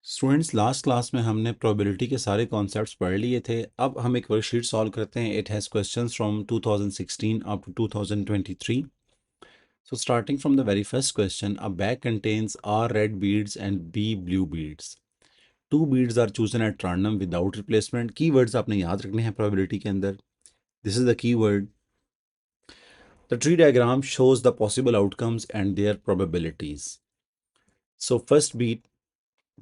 Students, last class में हमने probability के सारे कॉन्सेप्ट्स पढ़ लिए थे। अब हम एक वर्कशीट सॉल्व करते हैं। It has questions from 2016 up to 2023। So starting from the very first question, a bag contains R red beads and B blue beads. Two beads are chosen at random without replacement. Keywords आपने याद रखने हैं probability के अंदर. This is the keyword. The tree diagram shows the possible outcomes and their probabilities. So first bead,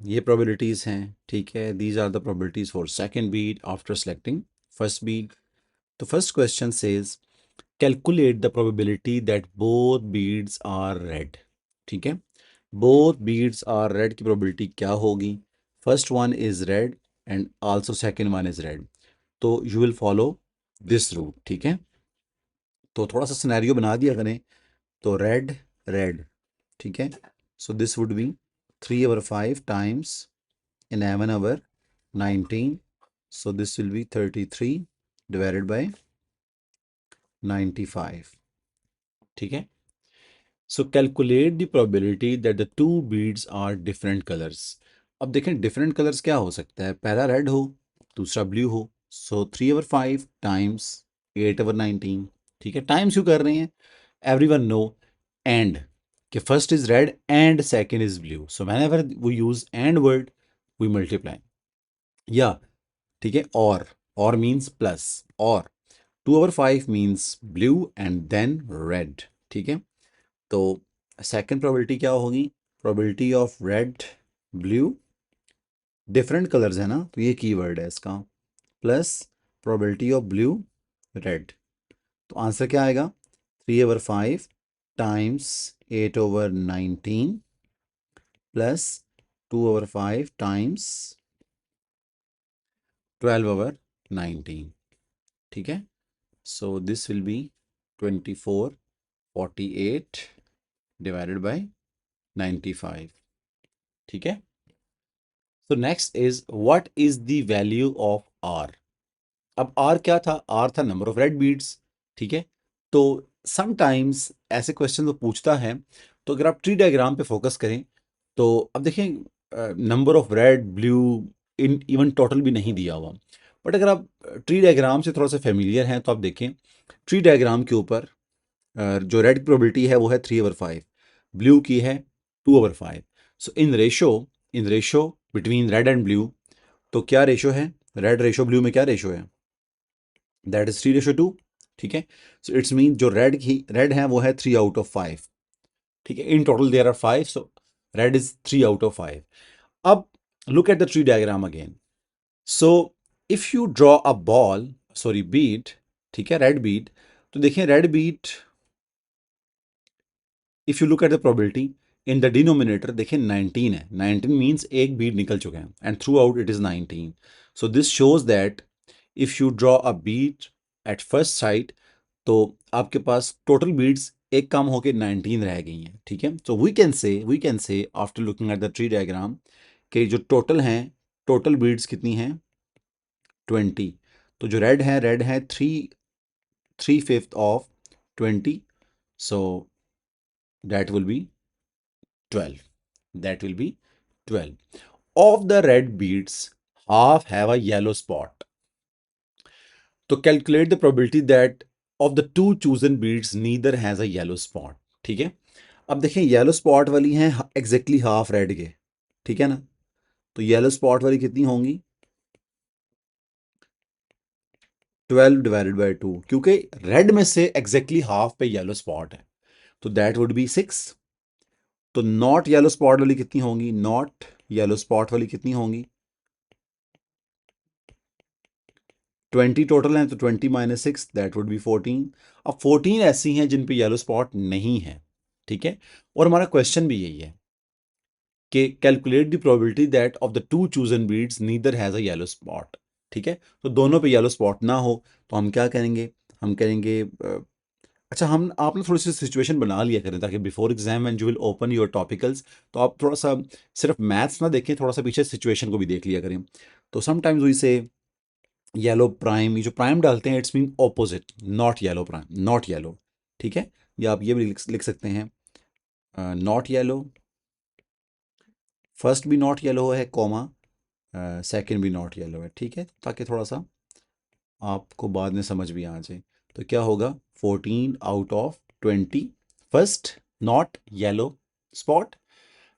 ये probabilities हैं, ठीक है. These are the probabilities for second bead after selecting first bead. The first question says calculate the probability that both beads are red. ठीक है, both beads are red की probability क्या होगी? First one is red and also second one is red. तो you will follow this route. ठीक है, तो थोड़ा सा सिनेरियो बना दिया करें. तो red red, ठीक है. So this would be 3/5 times 11/19. So this will be 33 divided by 95. ठीक है. So calculate the probability that the two beads are different colors. अब देखें different colors क्या हो सकता है. पहला red हो, दूसरा blue हो. So 3/5 times 8/19. ठीक है, टाइम्स क्यों कर रहे हैं? Everyone know and कि first is red and second is blue. So whenever we use and word, we multiply. या ठीक है, और मीन्स प्लस, और 2/5 means blue and then red. ठीक है, तो सेकंड प्रोबेबिलिटी क्या होगी? Probability of red blue, different colours है ना, तो ये कीवर्ड है इसका, plus probability of blue red. तो आंसर क्या आएगा? 3/5 टाइम्स 8/19 प्लस 2/5 टाइम्स 12/19. ठीक है, so this will be 24/48 divided by 95. ठीक है. So next is what is the value of R? अब R क्या था? R था नंबर ऑफ रेड बीड्स. ठीक है, तो समटाइम्स ऐसे क्वेश्चन वो पूछता है, तो अगर आप ट्री डायग्राम पे फोकस करें तो अब देखें number of red blue in even total भी नहीं दिया हुआ. बट अगर आप ट्री डायग्राम से थोड़ा सा फेमिलियर हैं तो आप देखें ट्री डायग्राम के ऊपर जो रेड की प्रोबेबिलिटी है वो है 3/5, ब्लू की है 2/5. So in ratio between red and blue, तो क्या रेशो है? रेड रेशो ब्लू में क्या रेशो है? That is 3/2. ठीक है, सो इट्स मीन जो रेड है वो है 3/5. ठीक है, in total there are 5, so red is 3/5. अब look at the tree diagram again. So if you draw a ball, sorry beat, ठीक है, रेड बीट, तो देखिए red beat, if you look at the probability in the denominator, देखिए 19 है. 19 means एक beat निकल चुके हैं and throughout it is 19. So this shows that if you draw a beat at first sight, तो आपके पास टोटल बीट्स एक कम होकर 19 रह गई हैं. ठीक है, so we can say after looking at the tree diagram कि जो टोटल हैं, टोटल बीट्स कितनी हैं? 20. तो जो रेड है 3/5 of 20, so that will be 12. That will be 12. Of the red beads, half have a yellow spot. तो calculate the probability that of the two chosen beads neither has a yellow spot. ठीक है, अब देखें yellow spot वाली हैं exactly half red के. ठीक है ना, तो येलो स्पॉट वाली कितनी होंगी? 12 डिवाइडेड बाय 2, क्योंकि रेड में से एग्जैक्टली हाफ पे येलो स्पॉट है, तो दैट वुड बी 6. तो नॉट येलो स्पॉट वाली कितनी होंगी? नॉट येलो स्पॉट वाली कितनी होंगी? 20 टोटल हैं, तो 20 माइनस 6 दैट वुड बी 14. अब 14 ऐसी हैं जिन पे येलो स्पॉट नहीं है. ठीक है, और हमारा क्वेश्चन भी यही है कि calculate the probability that of the to chosen beads neither has a yellow spot. ठीक है, तो दोनों पे येलो स्पॉट ना हो तो हम क्या करेंगे? हम करेंगे अच्छा, हम आप ना थोड़ी सी सिचुएशन बना लिया करें ताकि before exam and you will open your topicals, तो आप थोड़ा सा सिर्फ मैथ्स ना देखें, थोड़ा सा पीछे सिचुएशन को भी देख लिया करें. तो समटाइम्स वी से येलो प्राइम, ये जो प्राइम डालते हैं it's mean opposite, not yellow prime, not yellow. ठीक है, या आप ये भी लिख सकते हैं नॉट येलो फर्स्ट भी नॉट येलो है, कॉमा सेकंड भी नॉट येलो है, ठीक है, ताकि थोड़ा सा आपको बाद में समझ भी आ जाए। तो क्या होगा, 14 out of 20 first not yellow spot.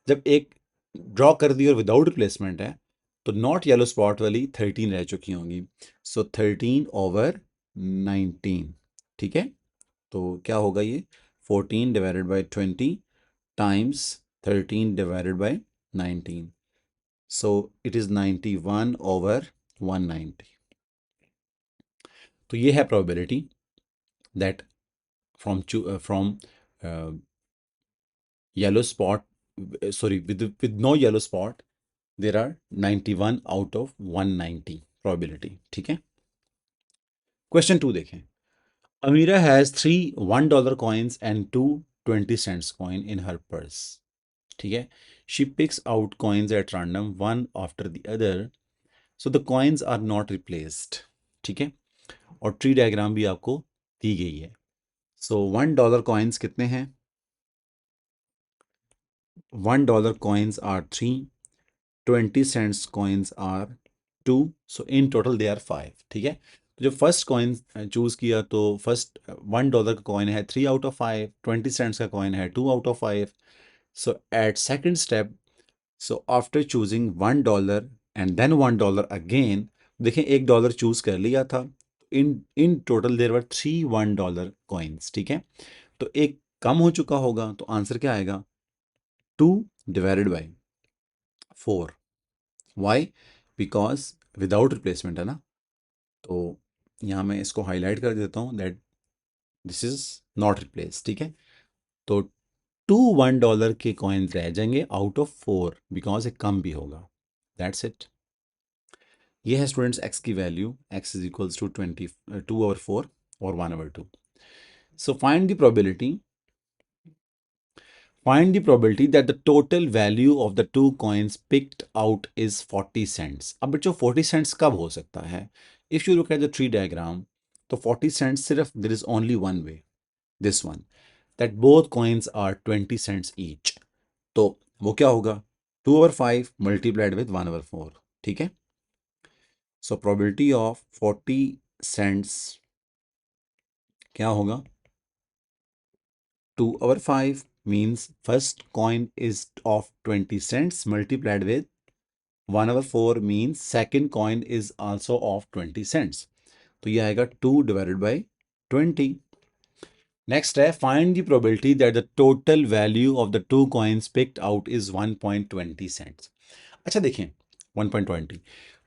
जब एक ड्रॉ कर दी और विदाउट रिप्लेसमेंट है तो नॉट येलो स्पॉट वाली 13 रह चुकी होंगी। सो 13/19, ठीक है। तो क्या होगा ये, 14 divided by 20 times 13/19। So it is 91/190। तो ये है probability that from yellow spot, sorry, with no yellow spot there are 91 out of 190 probability, ठीक है। क्वेश्चन 2 देखें। Amira has 3 $1 coins and 2 20 cents coin in her purse, ठीक है। She picks out coins at random one after the other, so the coins are not replaced, ठीक है। और tree diagram भी आपको दी गई है। सो $1 coins कितने हैं, $1 coins are 3, 20 cents coins are 2, so in total they are 5, ठीक है। तो जब फर्स्ट कॉइन चूज किया तो फर्स्ट $1 का कॉइन है 3/5, 20 cents का कॉइन है 2/5। So at second step, so after choosing $1 and then $1 again, देखें $1 चूज कर लिया था, इन in total there were 3 $1 coins, ठीक है। तो एक कम हो चुका होगा, तो आंसर क्या आएगा, 2/4। वाई, बिकॉज विदाउट रिप्लेसमेंट है ना। तो यहाँ मैं इसको हाईलाइट कर देता हूँ that this is not replace, ठीक है। तो 2 $1 के कॉइन्स रह जाएंगे आउट ऑफ 4, बिकॉज एक कम भी होगा। That's it. ये है स्टूडेंट्स एक्स की value, X is equals to 2/4 और 1/2। So find the probability, find the probability that the total value of the two coins picked out is 40 cents। अब बच्चों 40 cents कब हो सकता है? If you look at the tree diagram, तो 40 cents सिर्फ there is only one way, this one, that both coins are 20 cents each। तो वो क्या होगा, 2/5 multiplied with 1/4, ठीक है। So probability of 40 cents क्या होगा, 2/5 means first coin is of 20 cents multiplied with 1/4 means second coin is also of 20 cents। तो ये आएगा 2/20। नेक्स्ट है find the probability that the total value of the two coins picked out is 1.20 cents. अच्छा देखें 1.20,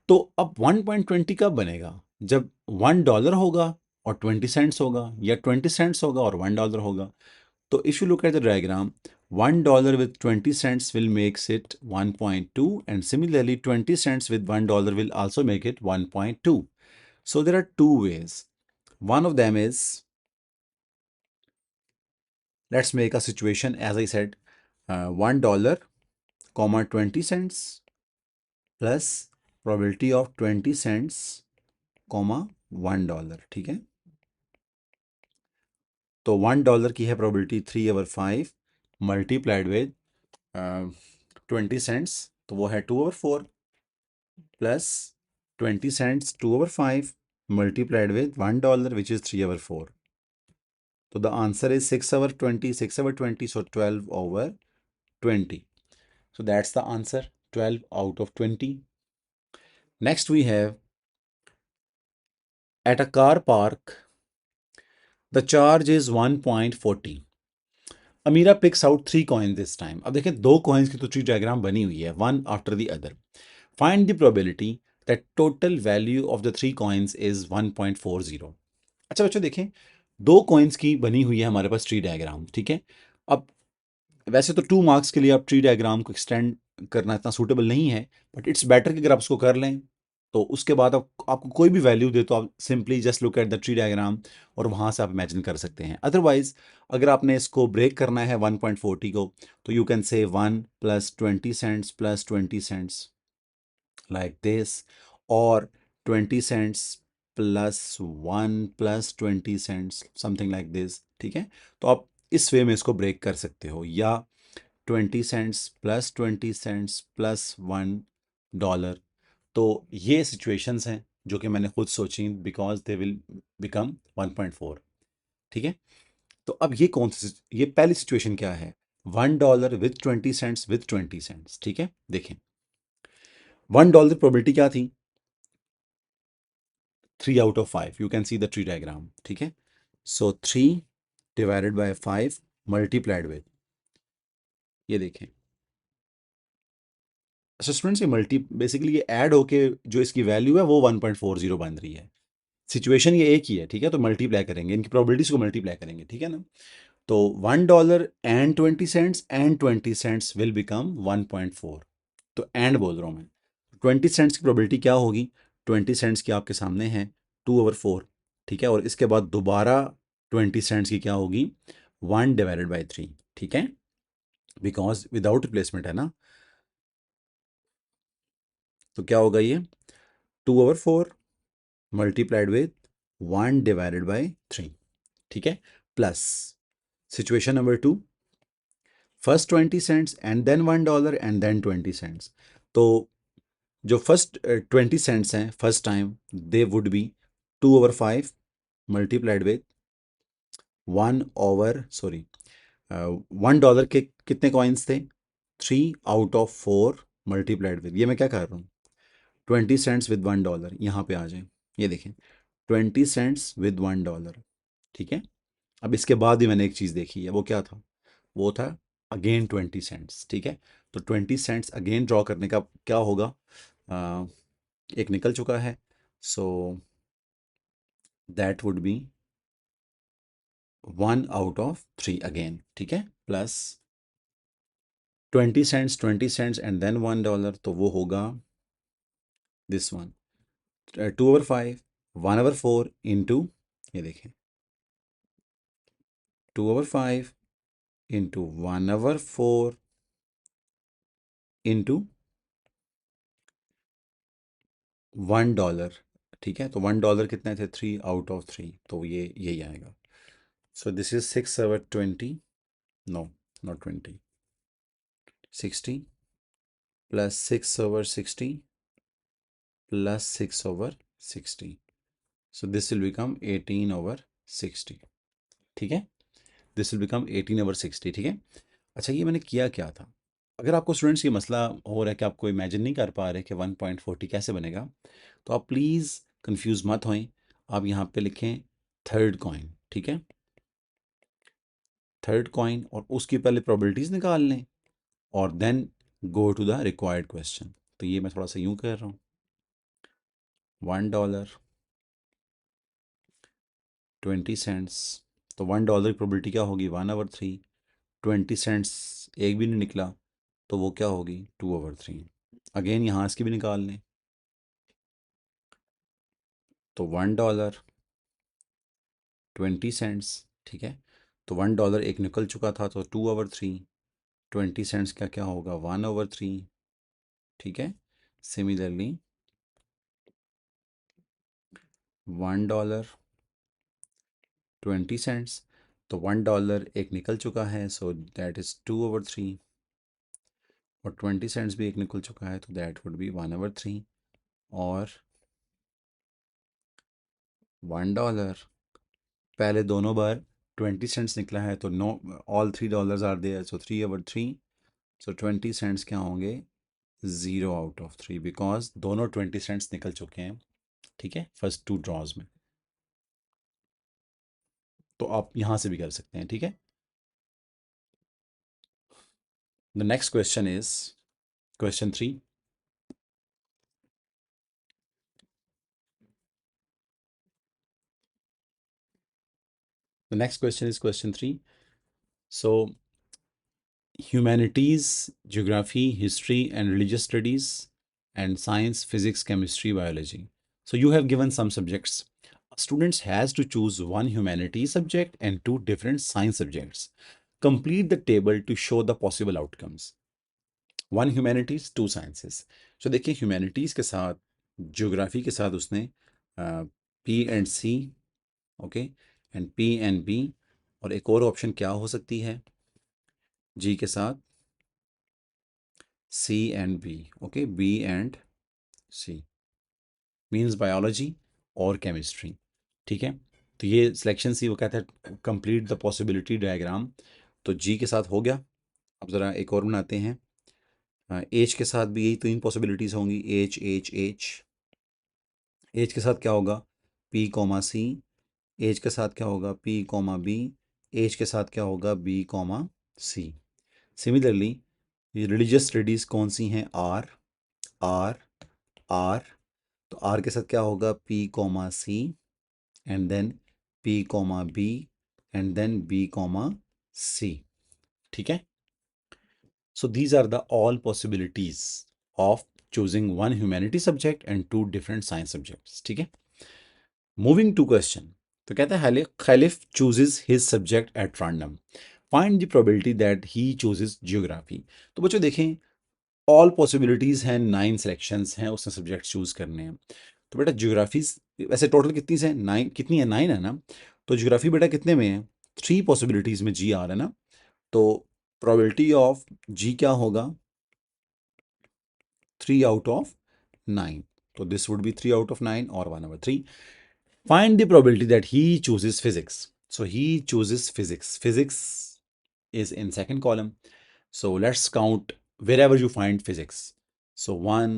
तो अब 1.20 कब बनेगा, जब $1 होगा और 20 सेंट्स होगा, या 20 सेंट्स होगा और $1 होगा। तो if you look at the diagram, $1 with 20 cents will makes it 1.2, and similarly 20 cents with $1 will also make it 1.2। So there are two ways. One of them is, let's make a situation as I said, $1, comma 20 cents plus probability of 20 cents, comma $1, ठीक है। तो $1 की है probability 3/5 multiplied with 20 cents, तो वो है 2/4 plus 20 cents 2/5 multiplied with $1 which is 3/4। So the answer is 6/20, 6/20, so 12/20। So that's the answer, 12 out of 20। Next we have, at a car park, the charge is 1.40। Amira picks out 3 coin this time. अब देखें 2 coins की तो tree diagram बनी हुई है, one after the other. Find the probability that total value of the 3 coins is 1.40। अच्छा बच्चों देखें, 2 कॉइन्स की बनी हुई है हमारे पास ट्री डायग्राम, ठीक है। अब वैसे तो 2 मार्क्स के लिए आप ट्री डायग्राम को एक्सटेंड करना इतना सूटेबल नहीं है, बट इट्स बेटर कि अगर आप उसको कर लें तो उसके बाद आपको कोई भी वैल्यू दे तो आप simply just look at the tree diagram और वहाँ से आप इमेजिन कर सकते हैं। अदरवाइज अगर आपने इसको ब्रेक करना है 1.40 को, तो you can say 1 + 20 cents + 20 cents like this, or 20 cents plus 1 plus 20 cents something like this, ठीक है। तो आप इस वे में इसको ब्रेक कर सकते हो, या 20 सेंट्स प्लस 20 सेंट्स प्लस $1। तो ये सिचुएशंस हैं जो कि मैंने खुद सोची, बिकॉज दे विल बिकम 1.4। ठीक है, तो अब ये कौन सी ये पहली सिचुएशन क्या है? $1 विथ 20 सेंट्स विथ 20 सेंट्स। ठीक है, देखें $1 प्रोबेबिलिटी क्या थी? 3 out of 5। You can see the tree diagram. ठीक है, सो 3 ÷ 5 मल्टीप्लाइड विद, ये देखें। अच्छा स्टूडेंट्स, ये मल्टी बेसिकली ये ऐड होके जो इसकी वैल्यू है वो 1.40 बन रही है। सिचुएशन ये एक ही है। ठीक है, तो मल्टीप्लाई करेंगे, इनकी प्रोबेबिलिटीज को मल्टीप्लाई करेंगे। ठीक है ना, तो $1 and 20 cents and 20 cents will become 1.4। तो एंड बोल रहा हूँ मैं। 20 सेंट्स की प्रोबेबिलिटी क्या होगी? 20 सेंट्स की आपके सामने है 2/4। ठीक है, और इसके बाद दोबारा 20 सेंट्स की क्या होगी? 1/3। ठीक है, बिकॉज विदाउट रिप्लेसमेंट है ना, तो क्या होगा ये? 2/4 मल्टीप्लाइड विद 1/3। ठीक है, plus situation number 2, first 20 cents and then $1 and then 20 cents. तो जो फर्स्ट 20 सेंट्स हैं first time, they would be 2/5 multiplied with $1 के कितने कॉइन्स थे? 3 out of 4 मल्टीप्लाइड विद, ये मैं क्या कर रहा हूँ? 20 सेंट्स विद $1। यहाँ पे आ जाए, ये देखें 20 सेंट्स विद $1। ठीक है, अब इसके बाद ही मैंने एक चीज़ देखी है, वो क्या था? वो था अगेन 20 सेंट्स। ठीक है, तो 20 सेंट्स अगेन ड्रॉ करने का क्या होगा? अ, एक निकल चुका है, सो that would B 1 out of 3 again. ठीक है, प्लस 20 सेंट्स एंड देन $1, तो वो होगा दिस वन, 2/5 1/4 इंटू, ये देखें 2/5 इंटू 1/4 इंटू $1। ठीक है, तो $1 कितने थे? 3 out of 3, तो ये यही आएगा। So this is 6/20, no not 20, 60 plus 6/60 plus 6/60, so this will become 18/60। ठीक है, दिस विल बिकम 18/60। ठीक है, अच्छा ये मैंने किया क्या था? अगर आपको स्टूडेंट्स ये मसला हो रहा है कि आपको इमेजिन नहीं कर पा रहे कि 1.40 कैसे बनेगा, तो आप प्लीज़ कंफ्यूज मत होएं। आप यहाँ पे लिखें थर्ड कॉइन। ठीक है, थर्ड कॉइन, और उसकी पहले प्रोबेबिलिटीज़ निकाल लें और then go to the required question. तो ये मैं थोड़ा सा यूँ कर रहा हूँ, $1 20 सेंट्स, तो $1 की प्रोबेबिलिटी क्या होगी? 1/3। 20 सेंट्स एक भी नहीं निकला, तो वो क्या होगी? 2/3। अगेन यहाँ इसकी भी निकाल लें, तो $1 20 सेंट्स। ठीक है, तो $1 एक निकल चुका था, तो 2/3। 20 सेंट्स का क्या होगा? 1/3। ठीक है, सिमिलरली $1 20 सेंट्स, तो $1 एक निकल चुका है, सो दैट इज़ 2/3, और 20 सेंट्स भी एक निकल चुका है, तो दैट वुड बी 1/3। और $1 पहले दोनों बार 20 सेंट्स निकला है, तो no, all $3 are there, so 3/3। So 20 cents क्या होंगे? 0 out of 3, बिकॉज दोनों 20 सेंट्स निकल चुके हैं। ठीक है, फर्स्ट 2 ड्रॉज में। तो आप यहाँ से भी कर सकते हैं। ठीक है, the next question is question 3। The next question is question 3. So, humanities, geography, history, and religious studies, and science, physics, chemistry, biology. So, you have given some subjects. Students has to choose one humanities subject and 2 different science subjects. Complete the table to show the possible outcomes. 1 humanities, 2 sciences. So, देखिए humanities के साथ geography के साथ उसने P and C, okay, and P and B, और एक और option क्या हो सकती है? जी के साथ C and B. Okay, B and C means biology और केमिस्ट्री। ठीक है, तो ये सिलेक्शन सी वो कहता है कंप्लीट द पॉसिबिलिटी डायग्राम। तो जी के साथ हो गया। अब ज़रा एक और बनाते हैं। एच के साथ भी यही तीन पॉसिबिलिटीज़ होंगी, एच एच एच। एच के साथ क्या होगा, पी कॉमा सी। एच के साथ क्या होगा, पी कॉमा बी। एच के साथ क्या होगा, B comma C. Similarly religious studies कौन सी हैं, आर आर आर। तो आर के साथ क्या होगा, P comma C and then P comma B and then B comma C. ठीक है, so these are the all possibilities of choosing one humanity subject and two different science subjects. ठीक है, moving to question. तो कहता है Khalif chooses his subject at random, find the probability that he chooses geography. तो बच्चों देखें, all possibilities हैं, 9 selections हैं, उसने सब्जेक्ट चूज़ करने हैं। तो बेटा ज्योग्राफीज वैसे टोटल कितनी है, 9, कितनी है, 9 है ना। तो ज्योग्राफी बेटा कितने में है, 3 पॉसिबिलिटीज़ में जी आ रहा है ना। तो प्रोबेबिलिटी ऑफ जी क्या होगा, 3 आउट ऑफ 9। तो this would be 3 out of 9 और 1/3। Find the probability that he chooses physics. So he chooses physics, physics is in second column. So let's count wherever you find physics. So 1,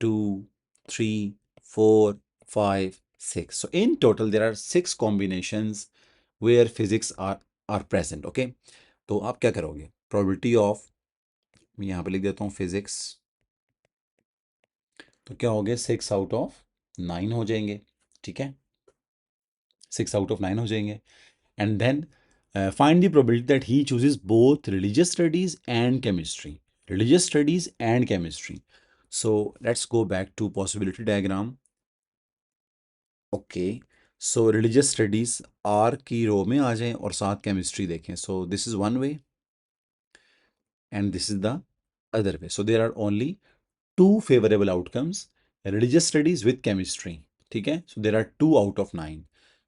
2, 3, 4, 5, 6. So in total there are 6 combinations where physics are present. Okay, तो आप क्या करोगे, probability of, मैं यहाँ पे लिख देता हूँ physics, तो क्या हो गया, 6 आउट ऑफ 9 हो जाएंगे। ठीक है, 6 आउट ऑफ 9 हो जाएंगे। And then find the probability that he chooses both religious studies and chemistry. Religious studies and chemistry. So let's go back to possibility diagram. Okay, so religious studies R की रो में आ जाएं और साथ chemistry देखें। So this is one way and this is the other way. So there are only two favorable outcomes, religious studies with chemistry. ठीक है, so there are 2 out of 9.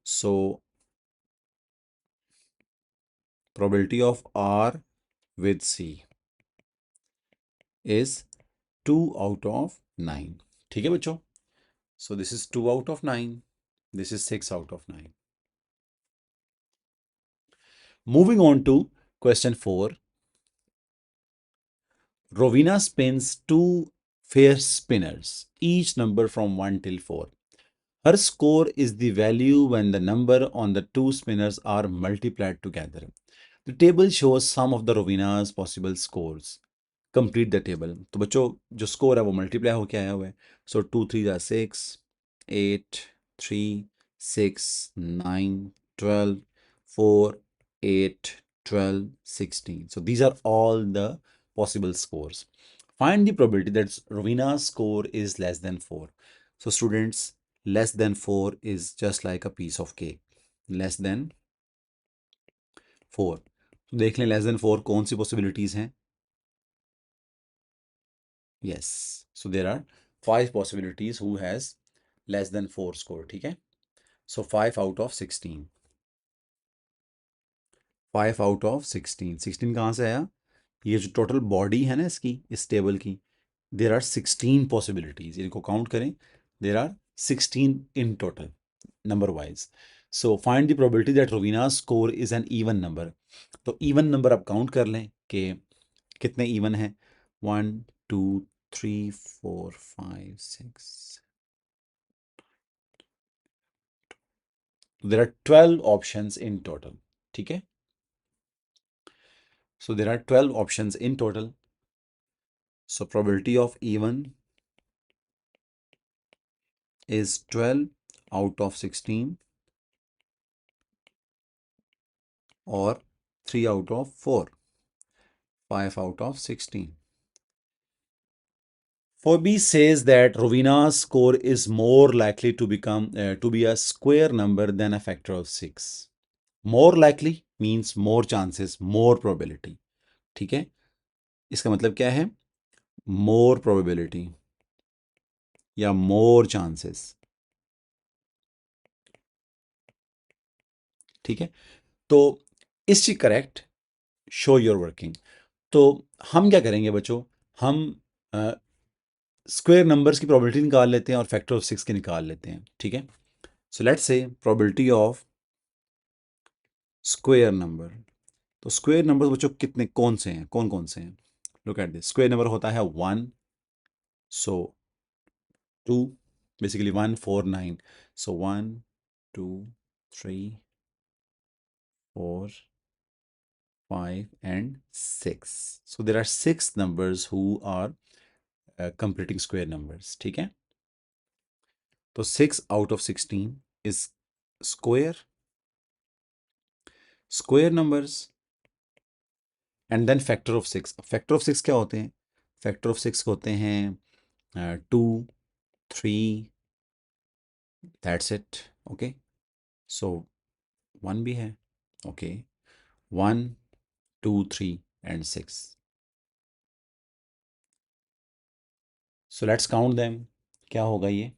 So probability of R with C is 2 out of 9। ठीक है बच्चों, so this is 2 out of 9, this is 6 out of 9। Moving on to question 4। Rovina spins two fair spinners, each number from 1 till 4. Her score is the value when the number on the two spinners are multiplied together. The table shows some of the Rovina's possible scores. Complete the table. तो बच्चों जो score है वो multiply होके आया हुआ है। सो 2 3 जा 6, 8 3 6 9 12 4 8 12 16। So these are all the possible scores. Find the probability that Rovina's score is less than 4. So students, less than 4 is just like a piece of cake. Less than 4, तो देख लें लेस देन 4 कौन सी possibilities हैं। Yes, so there are 5 possibilities who has less than 4 score। ठीक है, so 5 out of 16, 5 out of 16, 16 कहाँ से आया, ये जो टोटल बॉडी है ना इसकी, इस टेबल की, देर आर 16 पॉसिबिलिटीज, इनको काउंट करें, there are 16 in total number wise. So find the probability that Rowena score is an even number. तो इवन नंबर आप काउंट कर लें कि कितने इवन हैं, 1 2 3 4 5 6। There are 12 options in total। ठीक है, so there are 12 options in total। So probability of even is 12 out of 16 or 3 out of 4, 5 out of 16। Phoebe says that Rovina's score is more likely to become to be a square number than a factor of 6। More likely means more chances, more probability। ठीक है, इसका मतलब क्या है, more probability या more chances। ठीक है, तो इस चीज करेक्ट, शो योर वर्किंग। तो हम क्या करेंगे बच्चों, हम स्क्वायर नंबर्स की प्रोबेबिलिटी निकाल लेते हैं और फैक्टर ऑफ 6 की निकाल लेते हैं, ठीक है। So let's say probability of square number. तो स्क्वायर नंबर बच्चों कितने कौन से हैं, कौन कौन से हैं? Look at this, square number होता है 1, सो 2, basically 1 4 9, so 1 2 3 4 5 and 6, so there are 6 numbers who are completing square numbers, ठीक है। तो 6 out of 16 is square numbers and then factor of 6। factor of 6 क्या होते हैं? factor of 6 होते हैं 2 3, that's it, okay। so 1 भी है, okay, 1 2 3 and 6, so let's count them। क्या होगा ये?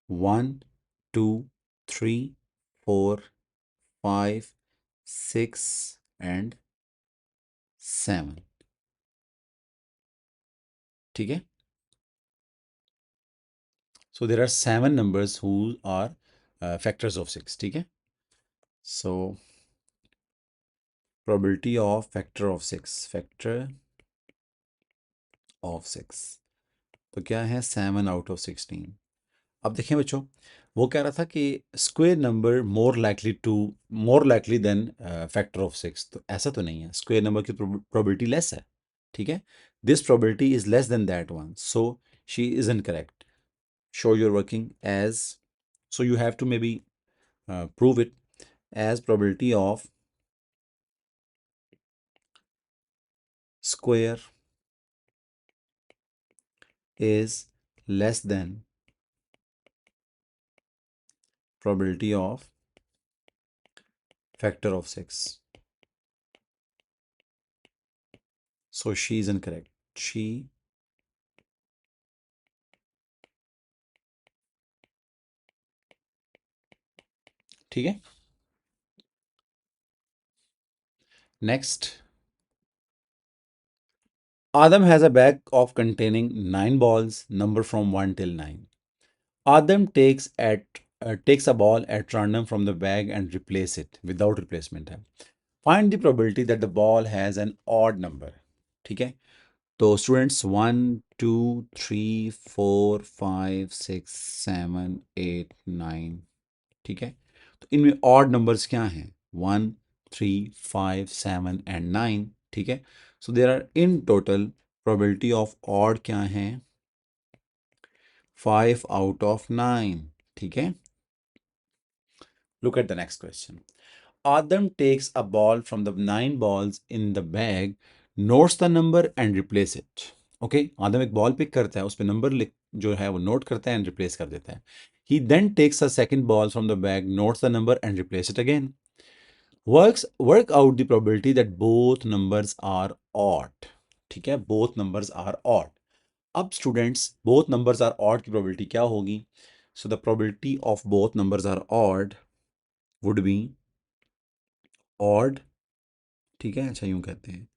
1 2 3 4 5 6 and 7, ठीक है। so there are 7 numbers who are factors of 6, ठीक है। so probability of factor of 6 तो क्या है? 7 out of 16। अब देखें बच्चों, वो कह रहा था कि square number more likely than factor of 6, तो ऐसा तो नहीं है, स्क्वायर नंबर की प्रोबेबिलिटी लेस है, ठीक है। This probability is less than that one, so she is incorrect. Show your working as, so you have to maybe prove it as probability of square is less than probability of factor of 6, so she is incorrect, she ठीक है। Next, Adam has a bag of containing 9 balls, number from 1 till 9. Adam takes a ball at random from the bag and replace it without replacement है। Find the probability that the ball has an odd number, ठीक है। तो students 1 2 3 4 5 6 7 8 9, ठीक है। तो इनमें odd numbers क्या हैं? 1 3 5 7 एंड 9, ठीक है। So there are in total probability of odd क्या है? 5 out of 9, ठीक है। Look at the next question. Adam takes a ball from the 9 balls in the bag, notes the number and replace it, okay। आदम एक ball pick करता है, उस पे number लिख जो है वो नोट करता है एंड रिप्लेस कर देता है। He then takes a second ball from the bag, notes the number and replace it again। Work out the probability that both numbers are odd, ठीक है। both numbers are odd। अब students, both numbers are odd की probability क्या होगी? So the probability of both numbers are odd would be odd, ठीक है। अच्छा यूं कहते हैं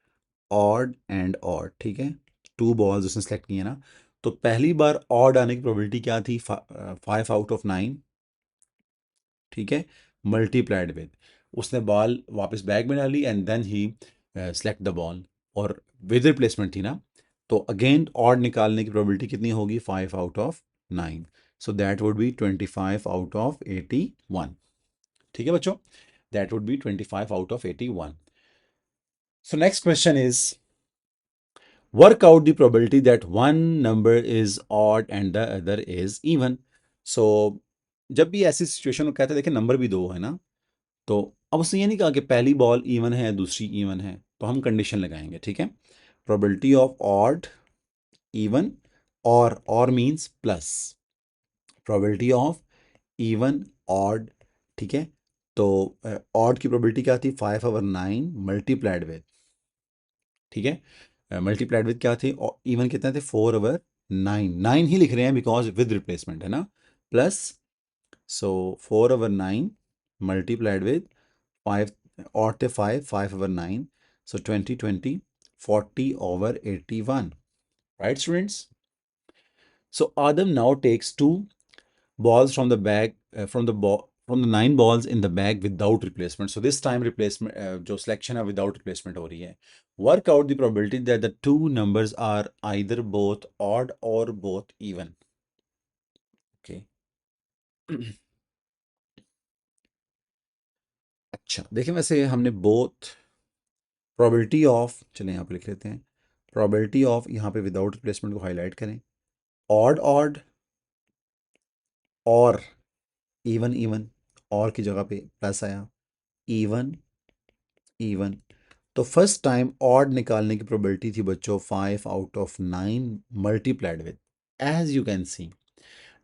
ऑड एंड ऑड, ठीक है। 2 बॉल्स उसने सेलेक्ट किए ना, तो पहली बार ऑड आने की प्रोबेबिलिटी क्या थी? 5 out of 9, ठीक है, मल्टीप्लाइड विद, उसने बॉल वापस बैग में डाली एंड देन ही सेलेक्ट द बॉल, और विद रिप्लेसमेंट थी ना, तो अगेन ऑड निकालने की प्रोबेबिलिटी कितनी होगी? 5 out of 9, so that would B 25 out of 81, ठीक है बच्चों, that would B 25 out of 81। So next question is work out the probability that one number is odd and the other is even। so जब भी ऐसी situation में कहते हैं देखिए नंबर भी दो है ना, तो अब उसने ये नहीं कहा कि पहली बॉल इवन है दूसरी इवन है, तो हम कंडीशन लगाएंगे, ठीक है। प्रोबेबिलिटी ऑफ ऑड इवन, और means plus probability of even odd, ठीक है। तो ऑड की प्रोबेबिलिटी क्या थी? 5 over 9 मल्टीप्लाइड विद, ठीक है, मल्टीप्लाइड विद क्या थे? इवन कितने थे? 4 over 9, 9 ही लिख रहे हैं बिकॉज विद रिप्लेसमेंट है ना, plus, so 4 over 9 multiplied with 5, और थे 5 over 9, So 2020, 40 over 81. Right, students? So Adam now takes two balls from the bag, from the nine balls in the bag without replacement. So this time replacement, जो selection है without replacement हो रही है. Work out the probability that the two numbers are either both odd or both even. Okay. अच्छा देखिए, वैसे हमने both probability of, चलें यहाँ पे लिख लेते हैं, probability of यहाँ पे without replacement को highlight करें, odd odd और even even, और की जगह पे प्लस आया, even even. तो फर्स्ट टाइम ऑड निकालने की प्रोबेबिलिटी थी बच्चों 5/9 multiplied with, as you can see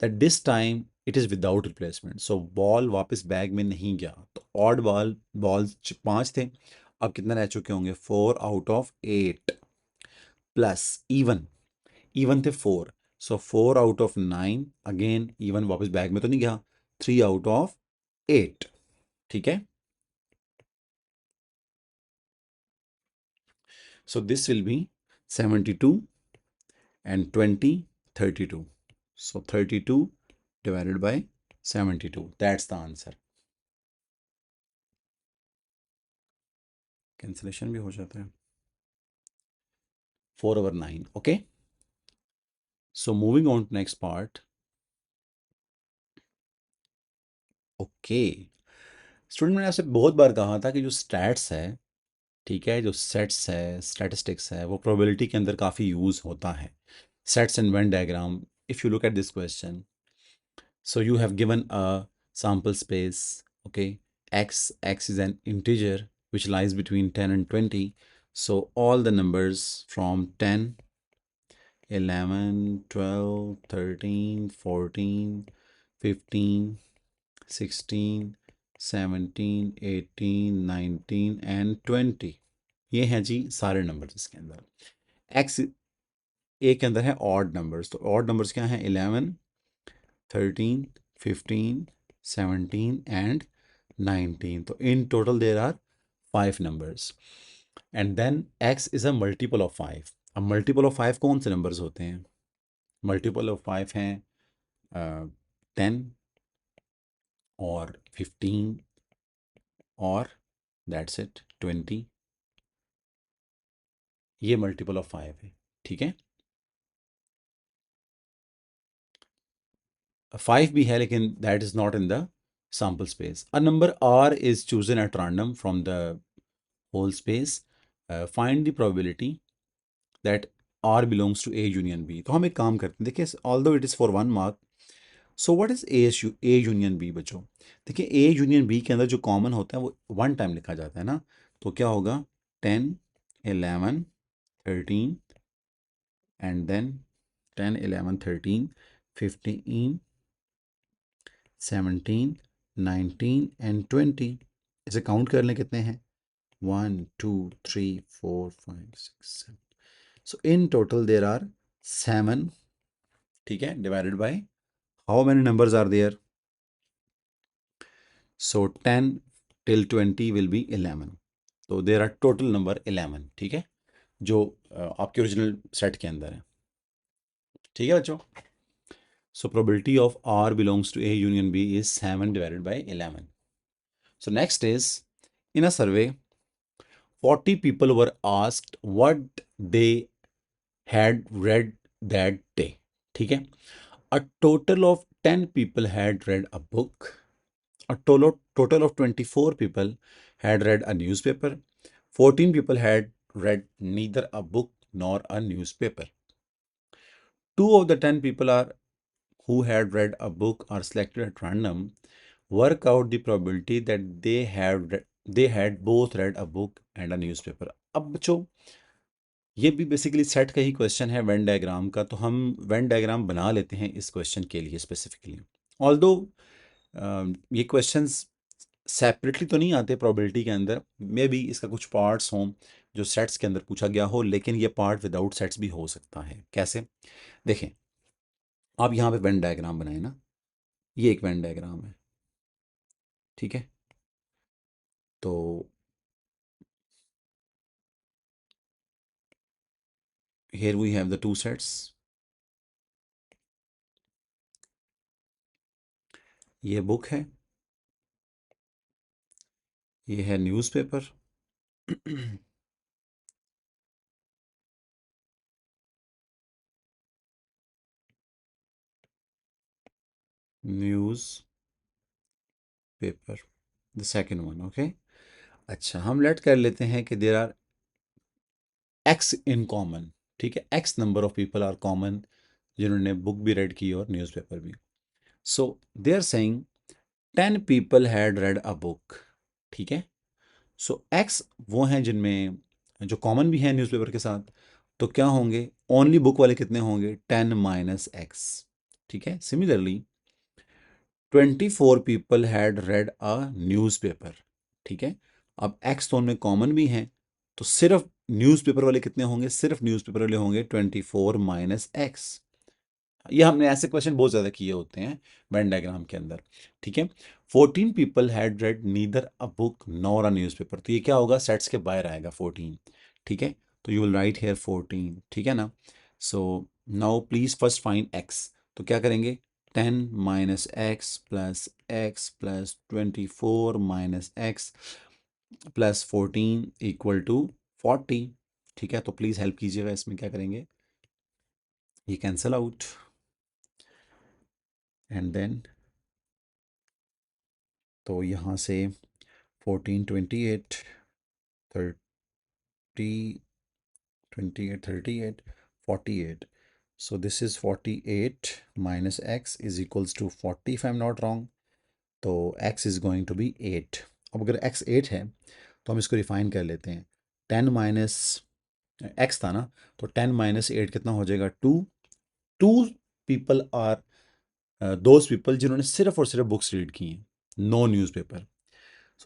that this time it is without replacement, so ball वापस बैग में नहीं गया, तो ऑड बॉल्स 5 थे, अब कितना रह चुके होंगे, 4/8 प्लस इवन, इवन थे 4, सो 4/9, अगेन इवन वापस बैग में तो नहीं गया, 3/8, ठीक है. So this will be 72 and 20, 32. So 32 divided by 72. That's the answer. Cancellation भी हो जाता है. 4/9. Okay. So moving on to next part. Okay. Student, मैंने आपसे बहुत बार कहा था कि जो स्टैट्स है, ठीक है, जो सेट्स है, स्टैटिस्टिक्स है, वो प्रोबेबिलिटी के अंदर काफ़ी यूज़ होता है. Sets and Venn diagram, if you look at this question, so you have given a sample space, okay? X is an integer which lies between 10 and 20. So all the numbers from 10, 11, 12, 13, 14, 15, 16, 17, 18, 19 and 20. ये हैं जी सारे numbers इसके अंदर. X ए के अंदर है odd numbers, तो odd numbers क्या हैं, 11, 13, 15, 17 and 19. So in total there are 5 numbers. And then x is a multiple of 5. अब multiple of 5 कौन से numbers होते हैं? Multiple of 5 हैं 10 और 15 और that's it 20. ये multiple of 5 है, ठीक है. 5 भी है लेकिन that is not in the sample space. A number r is chosen at random from the whole space. Find the probability that R belongs to A union B. तो हम एक काम करते हैं, देखिए, although it is for 1 mark, so what is A union B बच्चों? देखिए, A union B के अंदर जो कॉमन होता है वो 1 टाइम लिखा जाता है ना, तो क्या होगा, 10, 11, 13 एंड देन 10, 11, 13, 15, 17, 19 एंड 20. इसे काउंट कर लें कितने हैं, 1, 2, 3, 4, 5, 6, 7. So in total there are 7, ठीक है, divided by how many numbers are there? So 10 till 20 will be 11. So there are total number 11, ठीक है, जो आपके ओरिजिनल सेट के अंदर है, ठीक है बच्चों. So probability of R belongs to A union B is 7 divided by 11. So next is, in a survey 40 people were asked what they had read that day, ठीक है. A total of 10 people had read a book. A total of 24 people had read a newspaper. 14 people had read neither a book nor a newspaper. 2 of the 10 people are who had read a book are selected at random. Work out the probability that they had both read a book and a newspaper. अब बच्चों, ये भी basically set का ही question है Venn diagram का, तो हम Venn diagram बना लेते हैं इस क्वेश्चन के लिए स्पेसिफिकली. ऑल्दो ये क्वेश्चंस सेपरेटली तो नहीं आते प्रोबेबिलिटी के अंदर, मे बी इसका कुछ पार्ट्स हों जो सेट्स के अंदर पूछा गया हो, लेकिन ये पार्ट विदाउट सेट्स भी हो सकता है. कैसे, देखें, आप यहाँ पे वेन डायग्राम बनाए ना, ये एक वेन डायग्राम है, ठीक है, तो Here we have the two sets. ये बुक है, ये है newspaper. Newspaper, the second one. Okay, अच्छा हम लेट कर लेते हैं कि there are X in common. ठीक है, X number of people are common जिन्होंने बुक भी रेड की और न्यूज़पेपर भी। So they are saying 10 people had read a book. ठीक है, सो एक्स वो हैं जिनमें जो कॉमन भी हैं न्यूज़पेपर के साथ, तो क्या होंगे, ओनली बुक वाले कितने होंगे, 10 माइनस एक्स। ठीक है, similarly 24 people had read a newspaper. ठीक है, अब एक्स तो उनमें कॉमन भी हैं, तो सिर्फ न्यूज़पेपर वाले कितने होंगे, सिर्फ न्यूज़पेपर वाले होंगे 24 माइनस एक्स। ये हमने ऐसे क्वेश्चन बहुत ज़्यादा किए होते हैं वेन डायग्राम के अंदर। ठीक है, 14 people had red neither a book nor a newspaper, तो ये क्या होगा, सेट्स के बाहर आएगा 14। ठीक है, तो यू विल राइट हेयर 14। ठीक है ना, so now please first find x. तो क्या करेंगे, 10 minus x plus 24 minus x plus 14 equal to 40। ठीक है, तो प्लीज़ हेल्प कीजिएगा, इसमें क्या करेंगे, ये कैंसल आउट एंड देन, तो यहाँ से 14 28 30 28 38 48, so this is 48 minus x is equals to 40 if I'm not wrong, तो x is going to be 8। अब अगर x 8 है तो हम इसको रिफाइन कर लेते हैं, 10 माइनस x था ना, तो 10 माइनस 8 कितना हो जाएगा, 2। Two people are those people जिन्होंने सिर्फ और सिर्फ बुक्स रीड की हैं, no newspaper.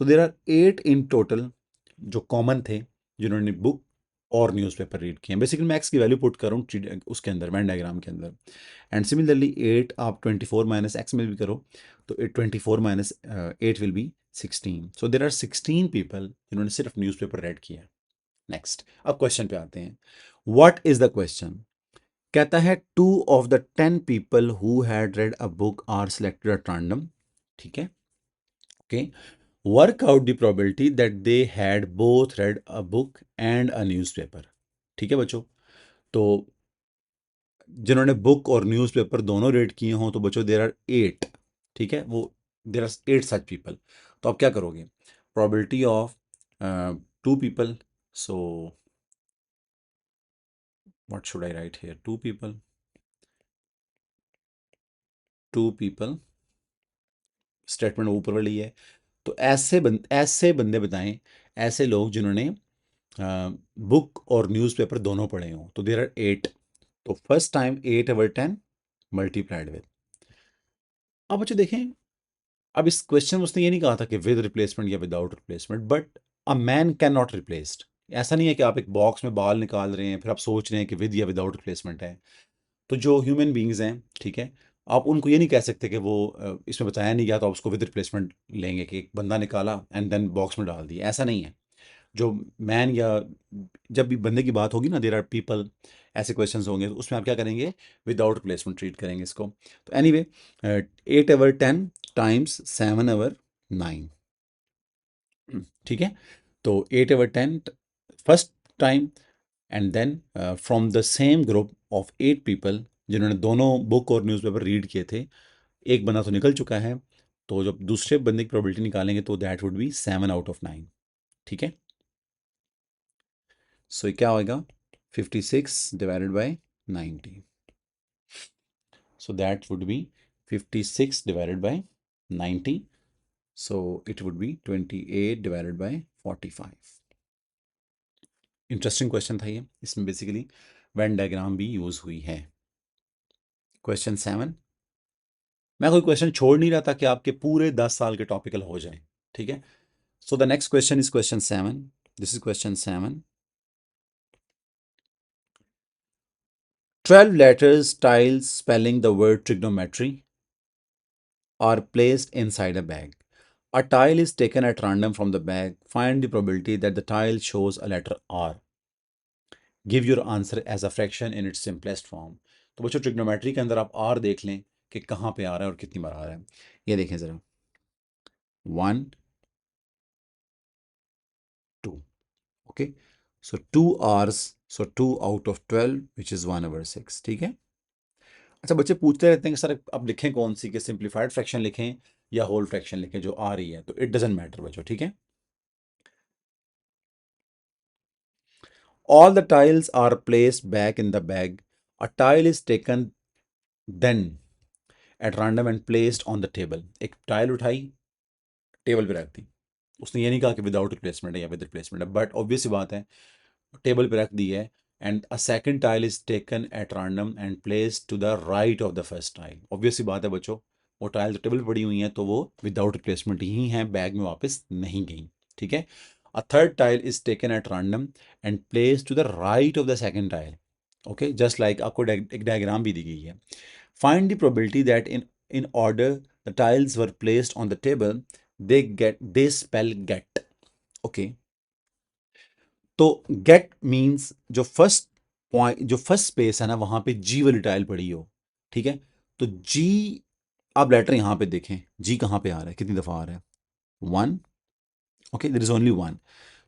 So there are 8 in total जो कॉमन थे जिन्होंने बुक और न्यूज़पेपर रीड किए हैं। बेसिकली मैं एक्स की वैल्यू पुट करूँ उसके अंदर, वेन डायग्राम के अंदर। एंड सिमिलरली 8 आप 24 माइनस एक्स में भी करो, तो 24 minus 8 will be 16। So there are 16 people जिन्होंने सिर्फ न्यूज़पेपर रेड किया। नेक्स्ट, अब क्वेश्चन पे आते हैं। व्हाट इज द क्वेश्चन, कहता है 2 of the 10 people who had read a book are selected at random. ठीक है, okay, work out the probability that they had both read a book and a newspaper. ठीक है बच्चों, तो जिन्होंने book और न्यूज़पेपर दोनों रीड किए हों, तो बच्चों देर आर 8। ठीक है, वो देर आर 8 सच पीपल। तो आप क्या करोगे, probability of 2 people, so what should I right here, 2 people statement ऊपर वाली है, तो ऐसे बंदे बताएं, ऐसे लोग जिन्होंने बुक और न्यूज़पेपर दोनों पढ़े हों, तो देर आर 8। तो first time 8 over 10 multiplied with. अब बच्चों देखें, अब इस क्वेश्चन में उसने ये नहीं कहा था कि विद रिप्लेसमेंट या without replacement, but a man can not replaced. ऐसा नहीं है कि आप एक बॉक्स में बाल निकाल रहे हैं फिर आप सोच रहे हैं कि विद या विदाउट रिप्लेसमेंट है। तो जो ह्यूमन बींग्स हैं, ठीक है, आप उनको ये नहीं कह सकते कि वो इसमें बताया नहीं गया तो आप उसको विद रिप्लेसमेंट लेंगे, कि एक बंदा निकाला एंड देन बॉक्स में डाल दिया, ऐसा नहीं है। जो मैन या जब भी बंदे की बात होगी ना, देर आर पीपल, ऐसे क्वेश्चंस होंगे, तो उसमें आप क्या करेंगे, विदाउट रिप्लेसमेंट ट्रीट करेंगे इसको। तो एनीवे 8 ओवर 10 टाइम्स 7 ओवर 9। ठीक है, तो 8 over 10 first time, and then from the same group of 8 people जिन्होंने दोनों बुक और न्यूज़पेपर रीड किए थे, एक बंदा तो निकल चुका है, तो जब दूसरे बंदे की प्रोबेबिलिटी निकालेंगे तो that would B 7 out of 9। ठीक है, सो ये क्या होगा, 56 divided by 90, so that would be 56 divided by 90, so it would be 28 divided by 45। Interesting question था ये, इसमें बेसिकली वेन डायग्राम भी यूज हुई है। क्वेश्चन 7, मैं कोई क्वेश्चन छोड़ नहीं रहा था कि आपके पूरे 10 साल के टॉपिकल हो जाए। ठीक है, so the next question is question 7। This is question 7। 12 letters tiles spelling the word trigonometry are placed inside a bag. A tile is taken at random from the bag. Find the probability that the tile shows a letter R. Give your answer as a fraction in its simplest form. तो बच्चों trigonometry के अंदर आप are देख लें कि कहाँ पे आ रहा है और कितनी बार आ रहा है। ये देखें ज़रा, 1 2, okay. So 2 hours, so 2 out of 12 which is 1/6, ठीक है। अच्छा, बच्चे पूछते रहते हैं कि सर अब लिखें कौन सी, कि सिंप्लीफाइड फ्रैक्शन लिखें या होल फ्रैक्शन लिखें जो आ रही है, तो इट डजेंट मैटर बच्चों, ठीक है। All the tiles are placed back in the bag, a tile is taken then at random and placed on the table. एक टाइल उठाई, टेबल पे रख दी। उसने ये नहीं कहा कि विदाउट रिप्लेसमेंट है या विद रिप्लेसमेंट है, बट ऑब्वियस सी बात है, टेबल पे रख दी है। And a second tile is taken at random and placed to the right of the first tile. Obvious सी बात है बच्चों, वो टाइल तो टेबल पे पड़ी हुई हैं, तो वो विदाउट रिप्लेसमेंट ही हैं, बैग में वापस नहीं गई, ठीक है। A third tile is taken at random and placed to the right of the second tile, okay, just like आपको एक डायग्राम भी दी गई है। Find the probability that in order the tiles were placed on the table they spell get, okay. तो get means जो first point, जो first space है ना, वहां पे जी वाली टाइल पड़ी हो, ठीक है। तो जी, आप लेटर यहां पे देखें, जी कहां पे आ रहा है, कितनी दफा आ रहा है, 1, okay, there is only 1।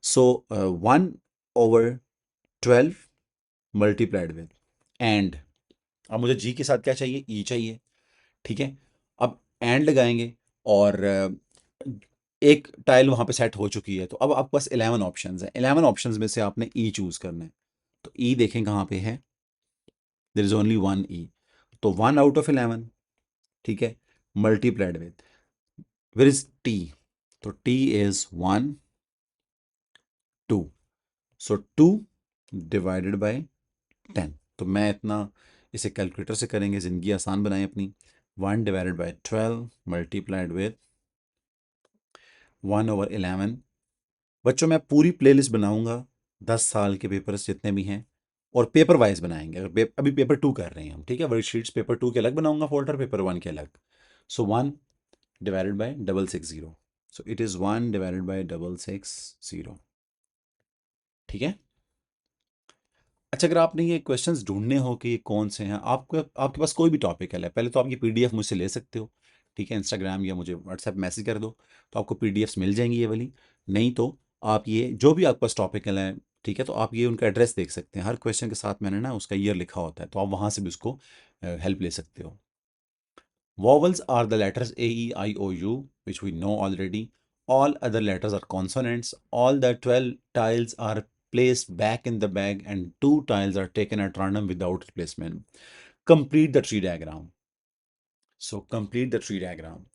So 1/12 multiplied with and, अब मुझे जी के साथ क्या चाहिए, ई चाहिए, ठीक है। अब एंड लगाएंगे और एक टाइल वहां पे सेट हो चुकी है, तो अब आपके पास 11 ऑप्शंस हैं। 11 ऑप्शंस में से आपने ई चूज करना है। तो ई देखें कहाँ पे है, देर इज ओनली 1 ई। तो 1 out of 11, ठीक है, multiplied with, where is T, तो T is 1 2, so 2 divided by 10। तो मैं इतना, इसे कैलकुलेटर से करेंगे, ज़िंदगी आसान बनाएं अपनी। 1/12 मल्टीप्लाइड विद 1/11। बच्चों मैं पूरी प्लेलिस्ट बनाऊंगा, 10 साल के पेपर्स जितने भी हैं, और पेपर वाइज बनाएंगे। अगर अभी पेपर 2 कर रहे हैं हम, ठीक है, वर्कशीट्स पेपर 2 के अलग बनाऊंगा फोल्डर, पेपर 1 के अलग। सो 1/660, सो इट इज़ 1/660, ठीक है। अच्छा, अगर आपने ये क्वेश्चंस ढूंढने हो कि ये कौन से हैं, आपको आपके पास कोई भी टॉपिक है, पहले तो आप ये पीडीएफ मुझसे ले सकते हो, ठीक है, इंस्टाग्राम या मुझे व्हाट्सएप मैसेज कर दो, तो आपको पीडीएफ्स मिल जाएंगी ये वाली। नहीं तो आप ये जो भी आपके पास टॉपिक है, ठीक है, तो आप ये उनका एड्रेस देख सकते हैं, हर क्वेश्चन के साथ मैंने ना उसका ईयर लिखा होता है, तो आप वहाँ से भी उसको हेल्प ले सकते हो। Vowels are the letters A, E, I, O, U, which we know already. All other letters are consonants. All the 12 tiles are placed back in the bag and 2 tiles are taken at random without replacement. Complete the tree diagram. So complete the tree diagram.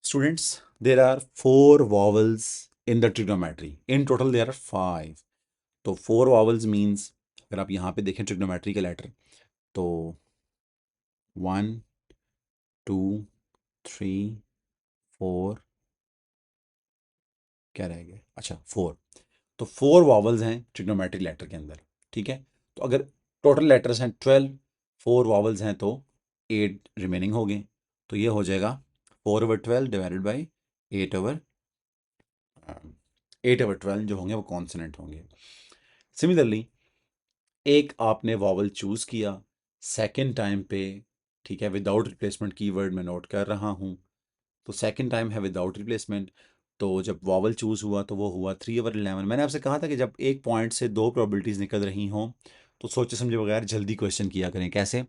Students, there are 4 vowels in the trigonometry. In total, there are 5. तो 4 vowels means, अगर आप यहाँ पे देखें trigonometry के letter, तो 1 2 3 4, क्या रह गया, अच्छा 4। तो 4 वॉवल्स हैं ट्रिग्नोमेट्रिक लेटर के अंदर, ठीक है। तो अगर टोटल लेटर्स हैं 12, 4 वॉवल्स हैं तो 8 रिमेनिंग हो गए। तो ये हो जाएगा 4/12 डिवाइडेड बाई 8/12 जो होंगे वो कॉन्सोनेंट होंगे। सिमिलरली, एक आपने वॉवल चूज किया सेकेंड टाइम पे, ठीक है, विदाउट रिप्लेसमेंट कीवर्ड मैं नोट कर रहा हूँ, तो सेकंड टाइम है विदाउट रिप्लेसमेंट। तो जब वॉवल चूज हुआ तो वो हुआ 3/11। मैंने आपसे कहा था कि जब एक पॉइंट से 2 प्रोबेबिलिटीज निकल रही हों तो सोचे समझे बगैर जल्दी क्वेश्चन किया करें। कैसे,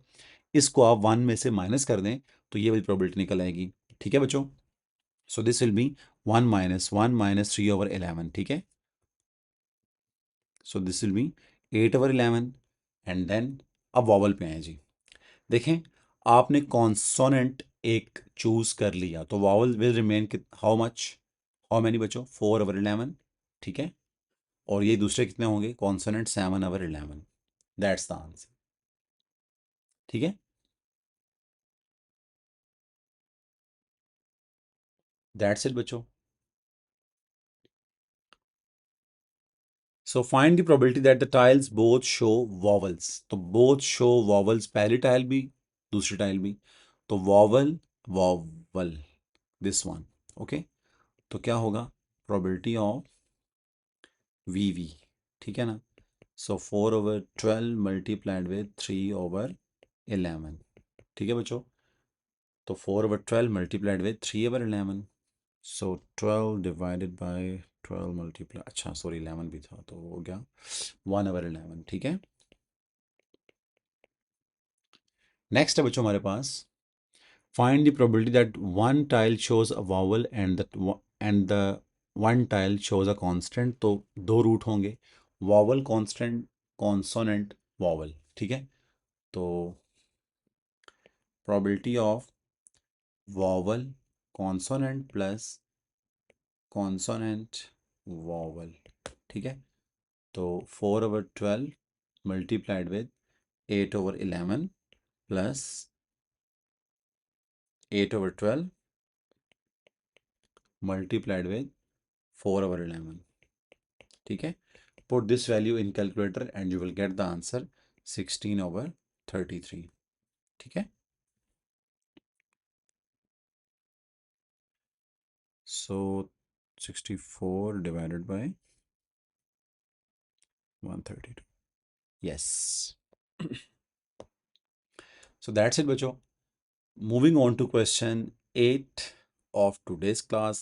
इसको आप 1 में से माइनस कर दें तो ये वाली प्रोबेबिलिटी निकल आएगी, ठीक है बच्चों। सो दिस विल बी 1 - 1 - 3/11, ठीक है। So this will be 8/11 and then, अब वॉवल पे आए जी। देखें, आपने कॉन्सोनेंट एक चूज कर लिया तो vowel will remain how much, how many बच्चों, 4/11, ठीक है। और ये दूसरे कितने होंगे कॉन्सोनेंट, 7/11। दैट्स द आंसर, ठीक है। दैट्स इट बच्चों। सो find the probability that the tiles both show vowels. तो बोथ शो वॉवल्स, पहली टाइल भी दूसरी टाइल भी, तो vowel vowel, this one, okay. तो क्या होगा, प्रोबेबिलिटी ऑफ वी वी, ठीक है ना। सो 4/12 मल्टीप्लाइड विद 3/11, ठीक है बच्चों। तो 4/12 multiplied with 3/11, so 12 divided by 12 multiply, अच्छा सॉरी 11 भी था तो हो गया 1/11, ठीक है। नेक्स्ट है बच्चों हमारे पास, find the probability that one tile shows a vowel and the one tile shows a consonant. तो दो रूट होंगे, वावल कांस्टेंट, कॉन्सोनेंट वावल, ठीक है। तो probability of vowel consonant plus consonant vowel, ठीक है। तो 4/12 multiplied with 8/11 plus 8/12 multiplied with 4/11, ठीक है। Put this value in calculator and you will get the answer 16/33, ठीक है। सो 64 divided by 132, yes. So that's it बच्चों। Moving on to question 8 of today's class.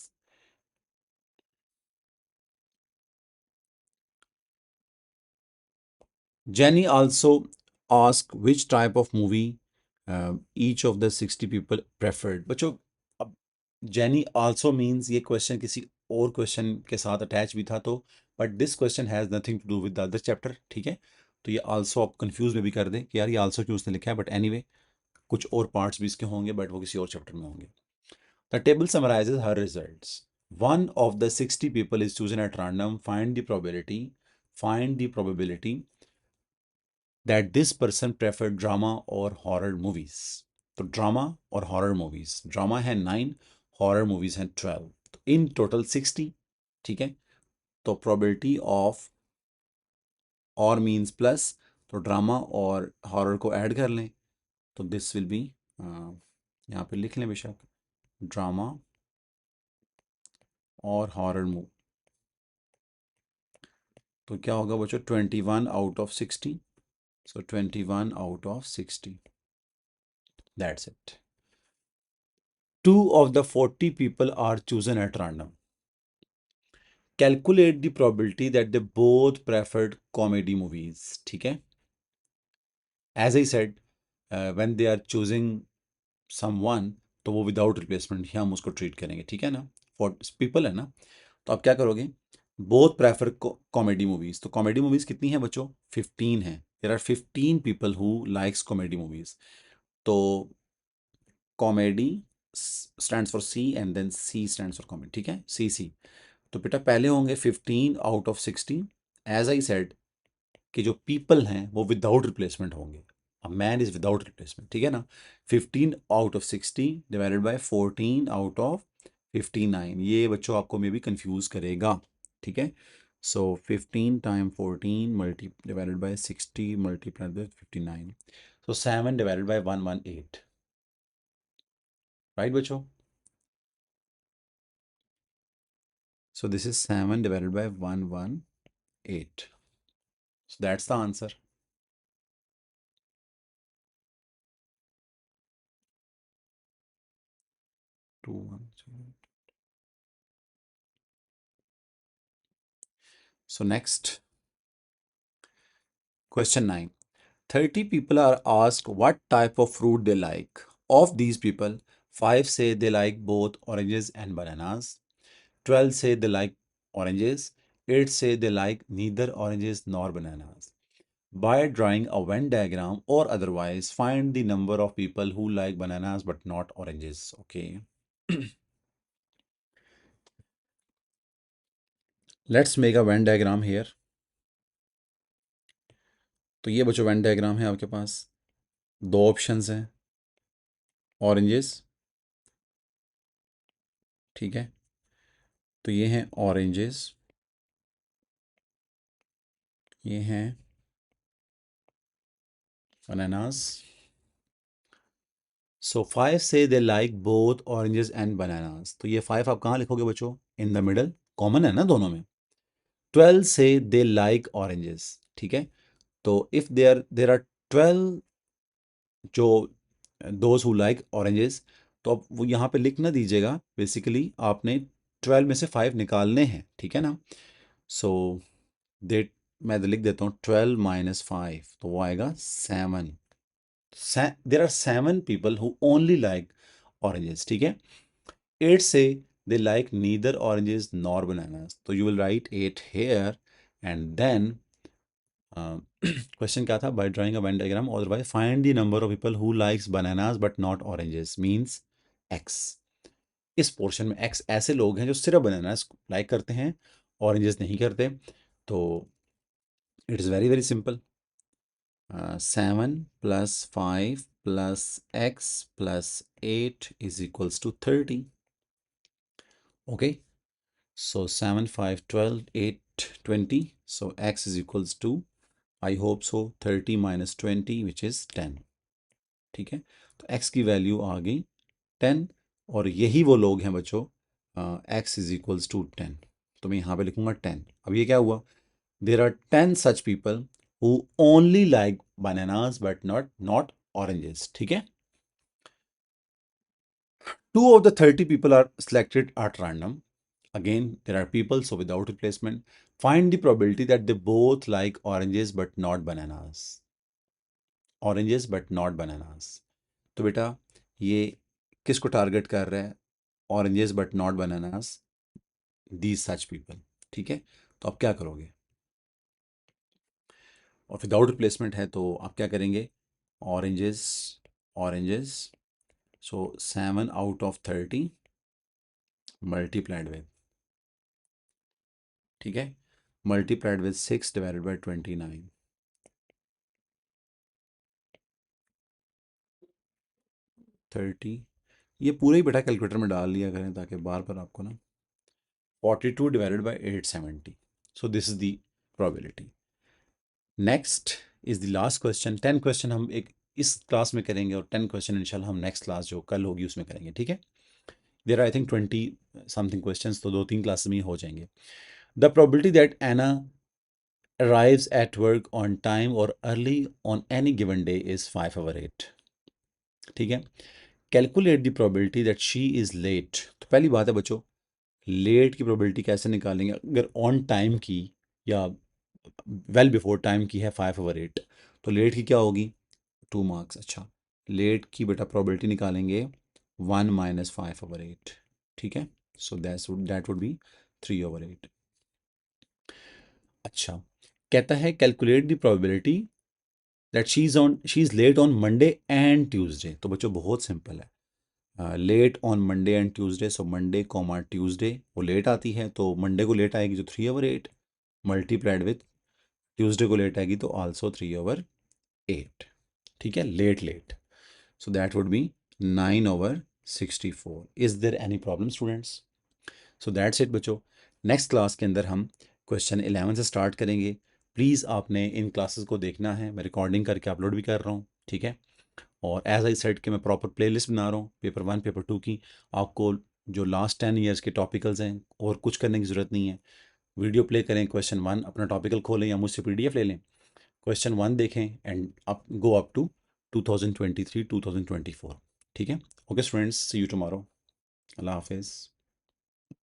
Jenny also asked which type of movie each of the 60 people preferred. बच्चों अब Jenny also means ये question किसी और question के साथ attach भी था तो, but this question has nothing to do with the other chapter, ठीक है। तो ये also आप confuse में भी कर दें कि यार ये also क्यों उसने लिखा है, but anyway कुछ और parts भी इसके होंगे but वो किसी और chapter में होंगे। The table summarizes her results. One of the 60 people is chosen at random. Find the probability that this person preferred drama or horror movies. तो ड्रामा और हॉरर मूवीज, ड्रामा है 9, हॉरर मूवीज हैं 12, तो in total 60, ठीक है। तो probability of और means plus, तो ड्रामा और हॉरर को ऐड कर लें तो दिस विल बी, यहाँ पे लिख लें बेशक, ड्रामा और हॉरर मूवी। तो क्या होगा बच्चों, 21/60, so 21/60, that's it. 2 of the 40 people are chosen at random. Calculate the probability that they both preferred comedy movies, ठीक है। As I said, when they are choosing someone, तो वो विदाउट रिप्लेसमेंट ही हम उसको ट्रीट करेंगे, ठीक है ना। 40 पीपल है ना, तो आप क्या करोगे, बोथ प्रेफर कॉमेडी मूवीज। तो कॉमेडी मूवीज कितनी है बच्चों, 15 है। There are 15 people who likes comedy movies. तो comedy stands for C and then C stands for comedy, ठीक है, सी सी। तो बेटा पहले होंगे 15/60। एज आई सेड कि जो पीपल हैं वो विदाउट रिप्लेसमेंट होंगे, a man is without replacement, ठीक है ना। 15/60 डिवाइडेड बाय 14/59, ये बच्चों आपको मे भी कंफ्यूज करेगा, ठीक है। सो 15 time 14 multi divided by 60 multiplied by 59, so 7 divided by 118, right बच्चों। So this is 7 divided by 118. So that's the answer. Two, one, zero. So next, question 9. 30 people are asked what type of fruit they like. Of these people, 5 say they like both oranges and bananas. 12 say they like oranges. 8 say they like neither oranges nor bananas. By drawing a Venn diagram or otherwise, find the number of people who like bananas but not oranges. Okay. Let's make a Venn diagram here. तो ये बच्चों Venn diagram है आपके पास, दो options हैं, oranges, ठीक है। तो ये हैं ऑरेंजेस, ये हैं बनानास। सो 5 से they like both oranges and bananas, तो ये 5 आप कहाँ लिखोगे बच्चों, इन द मिडल, कॉमन है ना दोनों में। 12 से दे लाइक ऑरेंजेस, ठीक है। तो इफ देयर आर 12 जो दोज हु लाइक ऑरेंजेस, तो अब वो यहाँ पे लिख ना दीजिएगा, बेसिकली आपने 12 में से 5 निकालने हैं, ठीक है ना। सो दे मैं लिख देता हूँ 12 माइनस 5, तो वो आएगा 7। There are 7 people who only like oranges, ठीक है। 8 से they like neither oranges nor bananas, तो you will write 8 here and then question क्या था, by drawing a Venn diagram और by find the number of people who likes bananas but not oranges means X. इस portion में X ऐसे लोग हैं जो सिर्फ बनानास लाइक करते हैं, ऑरेंजेस नहीं करते। तो it is very very simple, 7 plus 5 plus x plus 8 is equals to 30। Okay, so 7 5 12 8 20, so x is equals to, I hope so, 30 minus 20 which is 10। ठीक है, तो x की वैल्यू आ गई 10, और यही वो लोग हैं बच्चों, x इज इक्वल्स टू 10, तो मैं यहाँ पे लिखूंगा 10। अब ये क्या हुआ, there are 10 such people who only like bananas but not oranges, ठीक है। 2 of the 30 people are selected at random. Again, there are people, so without replacement. Find the probability that they both like oranges but not bananas. Oranges but not bananas. तो बेटा ये किसको target कर रहा है, oranges but not bananas, these such people, ठीक है। तो आप क्या करोगे, और विदाउट रिप्लेसमेंट है तो आप क्या करेंगे, oranges oranges, so 7 out of 30 multiplied with, ठीक है, मल्टीप्लाइड विद 6 डिवाइडेड बाई 29, 30। ये पूरे ही बेटा कैलकुलेटर में डाल लिया करें ताकि बार बार आपको ना, 42 divided by 870, so this is the probability. Next is the last question. 10 question हम एक इस क्लास में करेंगे और 10 क्वेश्चन इंशाल्लाह हम नेक्स्ट क्लास जो कल होगी उसमें करेंगे, ठीक है। There I think 20 something question, तो 2-3 क्लास में ही हो जाएंगे। The probability that Anna arrives at work on time or early on any given day is 5/8, ठीक है। Calculate the probability that she is late, तो पहली बात है बच्चों, लेट की प्रोबेबिलिटी कैसे निकालेंगे, अगर ऑन टाइम की या वेल बिफोर टाइम की है 5/8, तो लेट की क्या होगी, 2 मार्क्स। अच्छा, लेट की बेटा प्रोबेबिलिटी निकालेंगे 1 माइनस 5/8, ठीक है, सो दैट वुड बी 3/8। अच्छा, कहता है calculate the probability that she is late on Monday and Tuesday, तो बच्चों बहुत सिंपल है, late on Monday and Tuesday, so Monday comma Tuesday वो लेट आती है, तो मंडे को लेट आएगी तो 3/8 मल्टीप्लाइड विथ ट्यूसडे को लेट आएगी तो आल्सो 3/8, ठीक है, late late, so that would be 9/64। Is there any problem students? So that's it बच्चों। नेक्स्ट क्लास के अंदर हम क्वेश्चन 11 से स्टार्ट करेंगे। प्लीज़ आपने इन क्लासेस को देखना है, मैं रिकॉर्डिंग करके अपलोड भी कर रहा हूँ, ठीक है। और एज आई सेड कि मैं प्रॉपर प्लेलिस्ट बना रहा हूँ पेपर 1 पेपर 2 की। आपको जो लास्ट 10 ईयर्स के टॉपिकल्स हैं और कुछ करने की ज़रूरत नहीं है, वीडियो प्ले करें, क्वेश्चन 1 अपना टॉपिकल खोलें या मुझसे PDF ले लें, क्वेश्चन 1 देखें and up go up to 2023 2024, ठीक है। Okay students, see you tomorrow. अल्लाह हाफिज़।